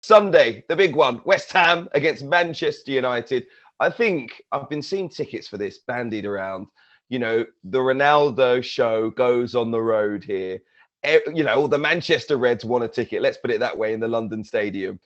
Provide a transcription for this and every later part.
Sunday, the big one, West Ham against Manchester United. I think I've been seeing tickets for this bandied around. The Ronaldo show goes on the road here. All the Manchester Reds want a ticket. Let's put it that way in the London Stadium.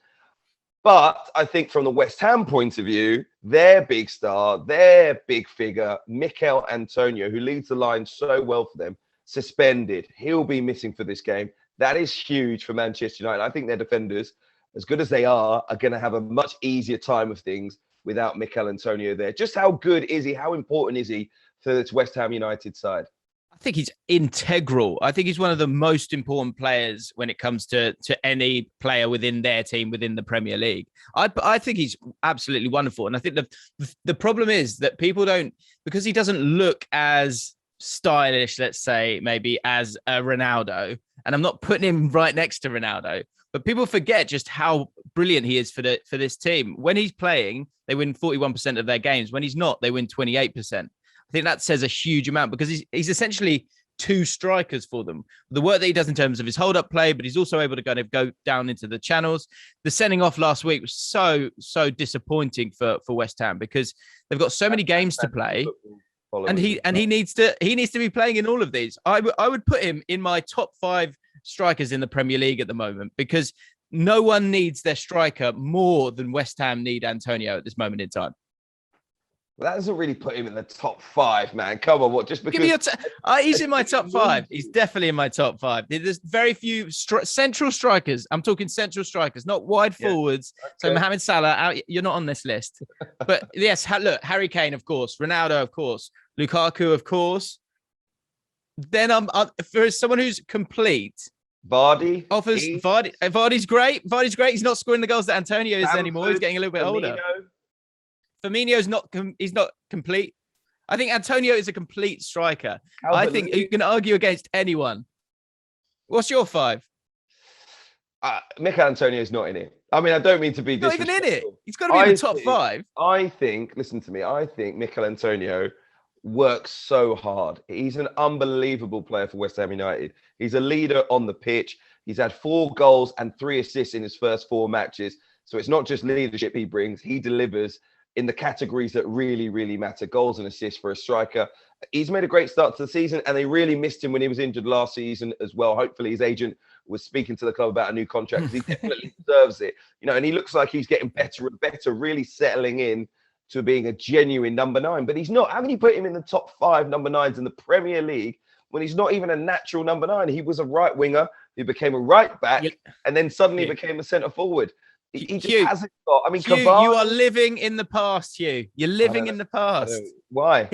But I think from the West Ham point of view, their big star, their big figure, Michail Antonio, who leads the line so well for them, suspended. He'll be missing for this game. That is huge for Manchester United. I think their defenders, as good as they are going to have a much easier time of things without Michail Antonio there. Just how good is he? How important is he for this West Ham United side? I think he's integral. I think he's one of the most important players when it comes to any player within their team, within the Premier League. I think he's absolutely wonderful. And I think the problem is that people don't, because he doesn't look as stylish, let's say, maybe as a Ronaldo. And I'm not putting him right next to Ronaldo, but people forget just how brilliant he is for this team. When he's playing, they win 41% of their games. When he's not, they win 28%. I think that says a huge amount because he's essentially two strikers for them. The work that he does in terms of his hold-up play, but he's also able to kind of go down into the channels. The sending off last week was so disappointing for West Ham because they've got so many games to play, and he needs to be playing in all of these. I would put him in my top 5 strikers in the Premier League at the moment because no one needs their striker more than West Ham need Antonio at this moment in time. That doesn't really put him in the top 5, man. Come on, what? Just because give me he's in my top 5. He's definitely in my top 5. There's very few central strikers. I'm talking central strikers, not wide forwards. Okay. So Mohamed Salah, you're not on this list. But yes, look, Harry Kane, of course, Ronaldo, of course, Lukaku, of course. Then I'm for someone who's complete. Vardy. Vardy's great. Vardy's great. He's not scoring the goals that Antonio is anymore. He's getting a little bit older. Firmino's not complete. I think Antonio is a complete striker. I think you can argue against anyone. What's your 5? Michail Antonio is not in it. I mean, I don't mean to be disrespectful. Not even in it. He's got to be in the top 5. I think Michail Antonio works so hard. He's an unbelievable player for West Ham United. He's a leader on the pitch. He's had 4 goals and 3 assists in his first 4 matches. So it's not just leadership he brings. He delivers in the categories that really, really matter, goals and assists for a striker. He's made a great start to the season, and they really missed him when he was injured last season as well. Hopefully his agent was speaking to the club about a new contract because he definitely deserves it. And he looks like he's getting better and better, really settling in to being a genuine number 9. But he's not. How can you put him in the top 5 number 9s in the Premier League when he's not even a natural number 9? He was a right winger who became a right back and then suddenly became a centre forward. He just hasn't got. I mean, Cavani, you are living in the past, Hugh. You're living in the past. Why?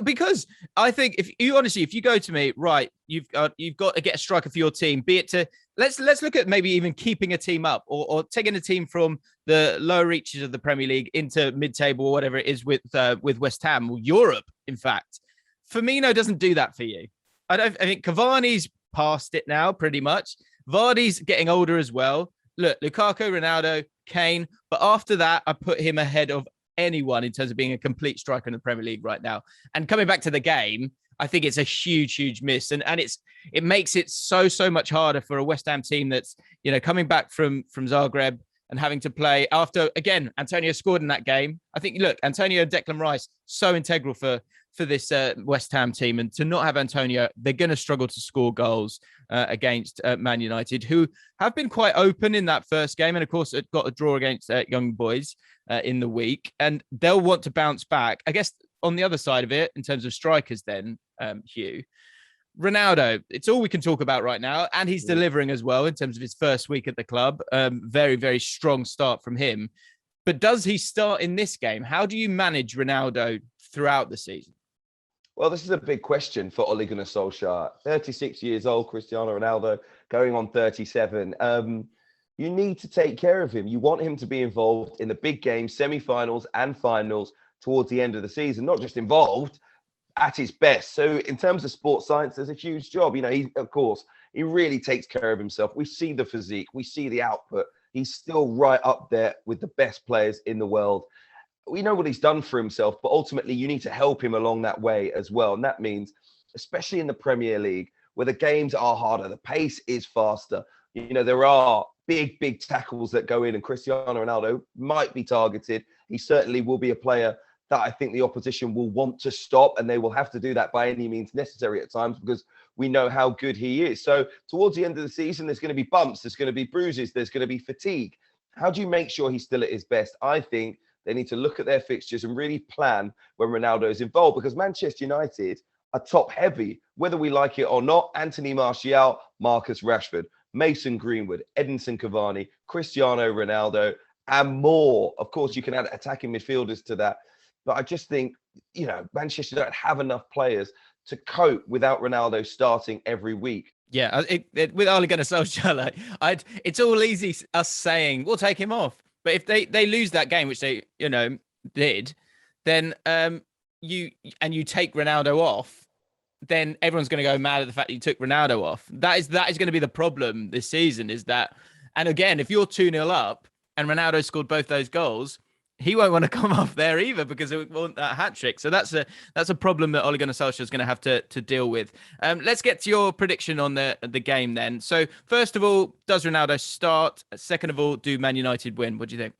Because I think if you go to me, right, you've got to get a striker for your team. Be it to let's look at maybe even keeping a team up or taking a team from the lower reaches of the Premier League into mid-table or whatever it is with West Ham or Europe. In fact, Firmino doesn't do that for you. I think Cavani's past it now, pretty much. Vardy's getting older as well. Look, Lukaku, Ronaldo, Kane. But after that, I put him ahead of anyone in terms of being a complete striker in the Premier League right now. And coming back to the game, I think it's a huge miss. And it makes it so much harder for a West Ham team that's, coming back from Zagreb and having to play after, again, Antonio scored in that game. I think, look, Antonio and Declan Rice, so integral for this West Ham team. And to not have Antonio, they're going to struggle to score goals against Man United, who have been quite open in that first game. And of course, it got a draw against Young Boys in the week. And they'll want to bounce back. I guess on the other side of it, in terms of strikers then, Hugh, Ronaldo, it's all we can talk about right now. And he's delivering as well in terms of his first week at the club. Very, very strong start from him. But does he start in this game? How do you manage Ronaldo throughout the season? Well, this is a big question for Ole Gunnar Solskjaer. 36 years old, Cristiano Ronaldo, going on 37. You need to take care of him. You want him to be involved in the big games, semi-finals and finals towards the end of the season, not just involved, at his best. So in terms of sports science, there's a huge job. He really takes care of himself. We see the physique. We see the output. He's still right up there with the best players in the world. We know what he's done for himself, but ultimately you need to help him along that way as well. And that means, especially in the Premier League, where the games are harder, the pace is faster. There are big tackles that go in, and Cristiano Ronaldo might be targeted. He certainly will be a player that I think the opposition will want to stop, and they will have to do that by any means necessary at times, because we know how good he is. So towards the end of the season, there's going to be bumps, there's going to be bruises, there's going to be fatigue. How do you make sure he's still at his best? I think they need to look at their fixtures and really plan when Ronaldo is involved, because Manchester United are top heavy, whether we like it or not. Anthony Martial, Marcus Rashford, Mason Greenwood, Edinson Cavani, Cristiano Ronaldo, and more. Of course, you can add attacking midfielders to that. But I just think, Manchester don't have enough players to cope without Ronaldo starting every week. Yeah, with Ole Gunnar Solskjaer, it's all easy us saying we'll take him off, but if they lose that game, which they did, then you take Ronaldo off, then everyone's going to go mad at the fact that you took Ronaldo off. That is going to be the problem this season. Is that, and again, if you're 2-0 up and Ronaldo scored both those goals, he won't want to come off there either, because he want that hat trick. So that's a problem that Ole Gunnar Solskjaer is going to have to deal with. Let's get to your prediction on the game then. So first of all, does Ronaldo start? Second of all, do Man United win? What do you think?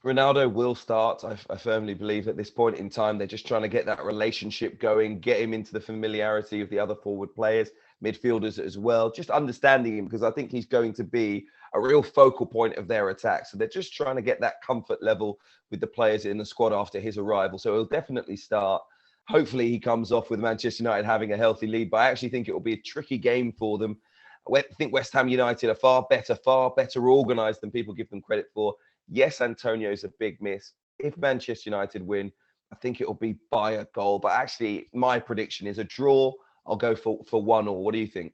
Ronaldo will start. I firmly believe at this point in time, they're just trying to get that relationship going, get him into the familiarity of the other forward players, midfielders as well, just understanding him, because I think he's going to be a real focal point of their attack. So they're just trying to get that comfort level with the players in the squad after his arrival. So he'll definitely start. Hopefully he comes off with Manchester United having a healthy lead, but I actually think it will be a tricky game for them. I think West Ham United are far better organised than people give them credit for. Yes, Antonio's a big miss. If Manchester United win, I think it will be by a goal. But actually, my prediction is a draw. I'll go for 1-1. What do you think?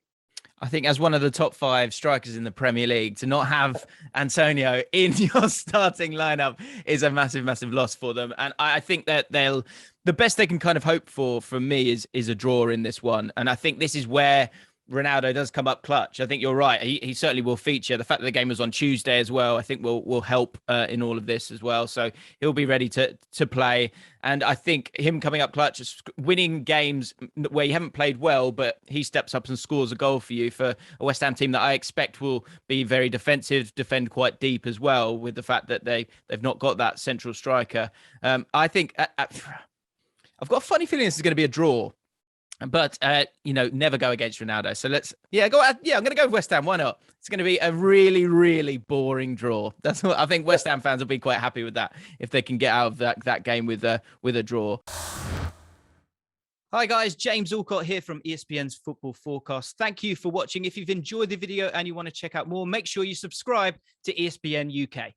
I think as one of the top 5 strikers in the Premier League, to not have Antonio in your starting lineup is a massive, massive loss for them. And I think that the best they can kind of hope for from me is a draw in this one. And I think this is where Ronaldo does come up clutch. I think you're right. He certainly will feature. The fact that the game was on Tuesday as well, I think will help in all of this as well. So he'll be ready to play. And I think him coming up clutch, winning games where you haven't played well, but he steps up and scores a goal for you, for a West Ham team that I expect will be very defensive, defend quite deep as well, with the fact that they've not got that central striker. I think I've got a funny feeling this is going to be a draw. But, never go against Ronaldo. So I'm going to go with West Ham. Why not? It's going to be a really, really boring draw. That's what I think. West Ham fans will be quite happy with that if they can get out of that game with a draw. Hi guys, James Alcott here from ESPN's Football Forecast. Thank you for watching. If you've enjoyed the video and you want to check out more, make sure you subscribe to ESPN UK.